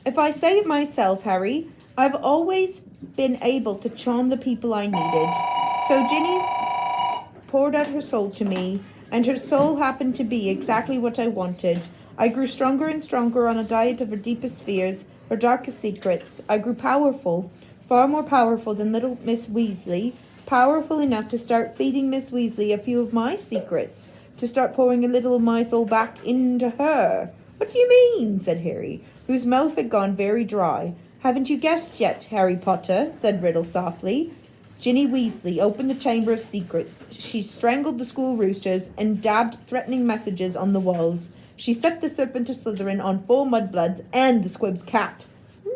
If I say it myself, Harry, I've always been able to charm the people I needed. So Ginny poured out her soul to me, and her soul happened to be exactly what I wanted. I grew stronger and stronger on a diet of her deepest fears, her darkest secrets. I grew powerful, far more powerful than little Miss Weasley, powerful enough to start feeding Miss Weasley a few of my secrets, to start pouring a little of my soul back into her. What do you mean? Said Harry, whose mouth had gone very dry. Haven't you guessed yet, Harry Potter? Said Riddle softly. Ginny Weasley opened the Chamber of Secrets. She strangled the school roosters and dabbed threatening messages on the walls. She set the Serpent of Slytherin on 4 mudbloods and the Squib's cat.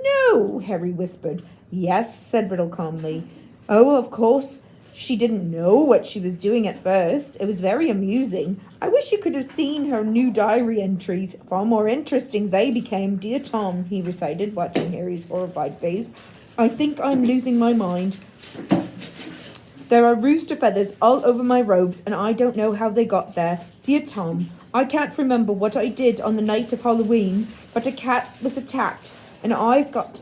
No, Harry whispered. Yes, said Riddle calmly. Oh, of course, she didn't know what she was doing at first. It was very amusing. I wish you could have seen her new diary entries. Far more interesting they became. Dear Tom, he recited, watching Harry's horrified face. I think I'm losing my mind. There are rooster feathers all over my robes, and I don't know how they got there. Dear Tom, I can't remember what I did on the night of Halloween, but a cat was attacked, and I've got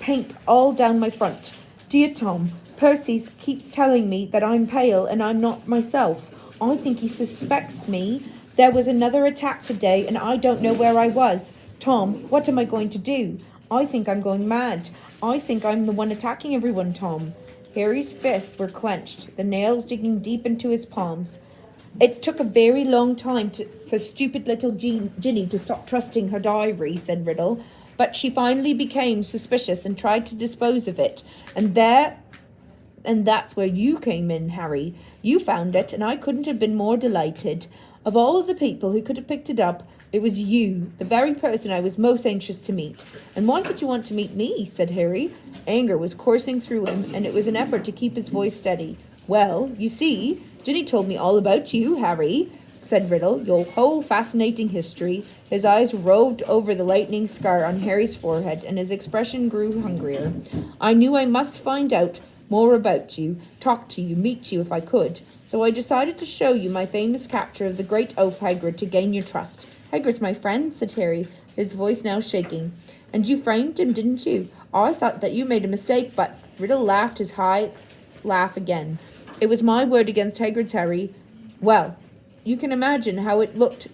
paint all down my front. Dear Tom, Percy keeps telling me that I'm pale and I'm not myself. I think he suspects me. There was another attack today, and I don't know where I was. Tom, what am I going to do? I think I'm going mad. I think I'm the one attacking everyone, Tom. Harry's fists were clenched, the nails digging deep into his palms. It took a very long time for stupid little Ginny to stop trusting her diary, said Riddle, but she finally became suspicious and tried to dispose of it. And that's where you came in, Harry. You found it, and I couldn't have been more delighted. Of all the people who could have picked it up, it was you, the very person I was most anxious to meet. And why did you want to meet me? Said Harry. Anger was coursing through him, and it was an effort to keep his voice steady. Well, you see, Ginny told me all about you, Harry, said Riddle, your whole fascinating history. His eyes roved over the lightning scar on Harry's forehead, and his expression grew hungrier. I knew I must find out more about you, talk to you, meet you if I could. So I decided to show you my famous capture of the great oaf Hagrid to gain your trust. Hagrid's my friend, said Harry, his voice now shaking. And you framed him, didn't you? I thought that you made a mistake, but Riddle laughed his high laugh again. It was my word against Hagrid's, Harry. Well, you can imagine how it looked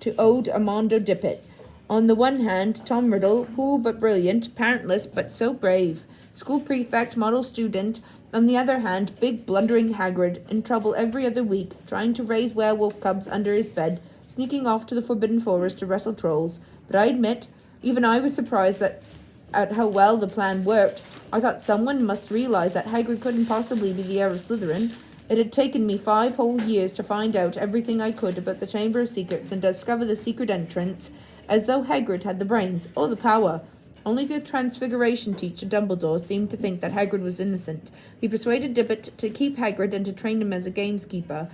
to old Armando Dippet. On the one hand, Tom Riddle, cool but brilliant, parentless but so brave. School prefect, model student. On the other hand, big blundering Hagrid, in trouble every other week, trying to raise werewolf cubs under his bed, sneaking off to the Forbidden Forest to wrestle trolls. But I admit, even I was surprised at how well the plan worked. I thought someone must realize that Hagrid couldn't possibly be the heir of Slytherin. It had taken me 5 whole years to find out everything I could about the Chamber of Secrets and discover the secret entrance, as though Hagrid had the brains or the power. Only the Transfiguration teacher, Dumbledore, seemed to think that Hagrid was innocent. He persuaded Dippet to keep Hagrid and to train him as a gamekeeper.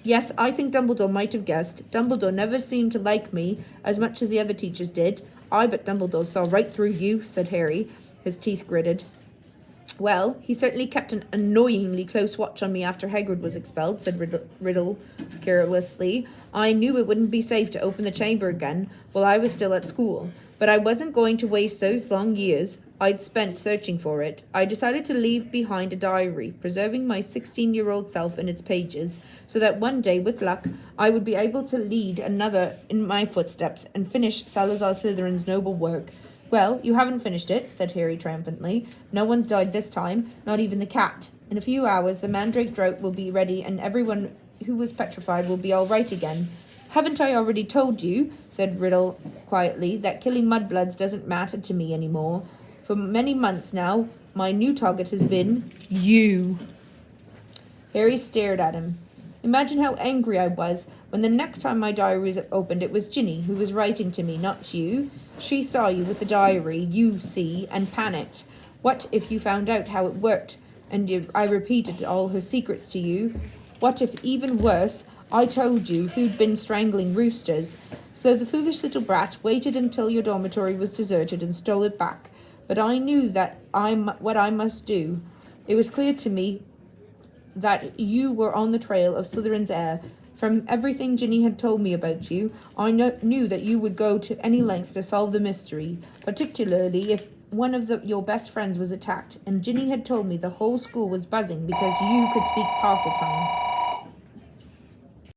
Yes, I think Dumbledore might have guessed. Dumbledore never seemed to like me as much as the other teachers did. I bet Dumbledore saw right through you, said Harry, his teeth gritted. Well, he certainly kept an annoyingly close watch on me after Hagrid was expelled, said Riddle carelessly. I knew it wouldn't be safe to open the chamber again while I was still at school, but I wasn't going to waste those long years I'd spent searching for it. I decided to leave behind a diary, preserving my 16-year-old self in its pages, so that one day, with luck, I would be able to lead another in my footsteps and finish Salazar Slytherin's noble work. Well, you haven't finished it, said Harry triumphantly. No one's died this time, not even the cat. In a few hours, the Mandrake Drought will be ready, and everyone who was petrified will be all right again. Haven't I already told you, said Riddle quietly, that killing mudbloods doesn't matter to me anymore? For many months now, my new target has been you. Harry stared at him. Imagine how angry I was when the next time my diary was opened it was Ginny who was writing to me, not you. She saw you with the diary, you see, and panicked. What if you found out how it worked, and I repeated all her secrets to you? What if, even worse, I told you who'd been strangling roosters? So the foolish little brat waited until your dormitory was deserted and stole it back. But I knew that what I must do. It was clear to me that you were on the trail of Slytherin's heir, From everything Ginny had told me about you, I knew that you would go to any length to solve the mystery, particularly if one of your best friends was attacked. And Ginny had told me the whole school was buzzing because you could speak Parseltongue.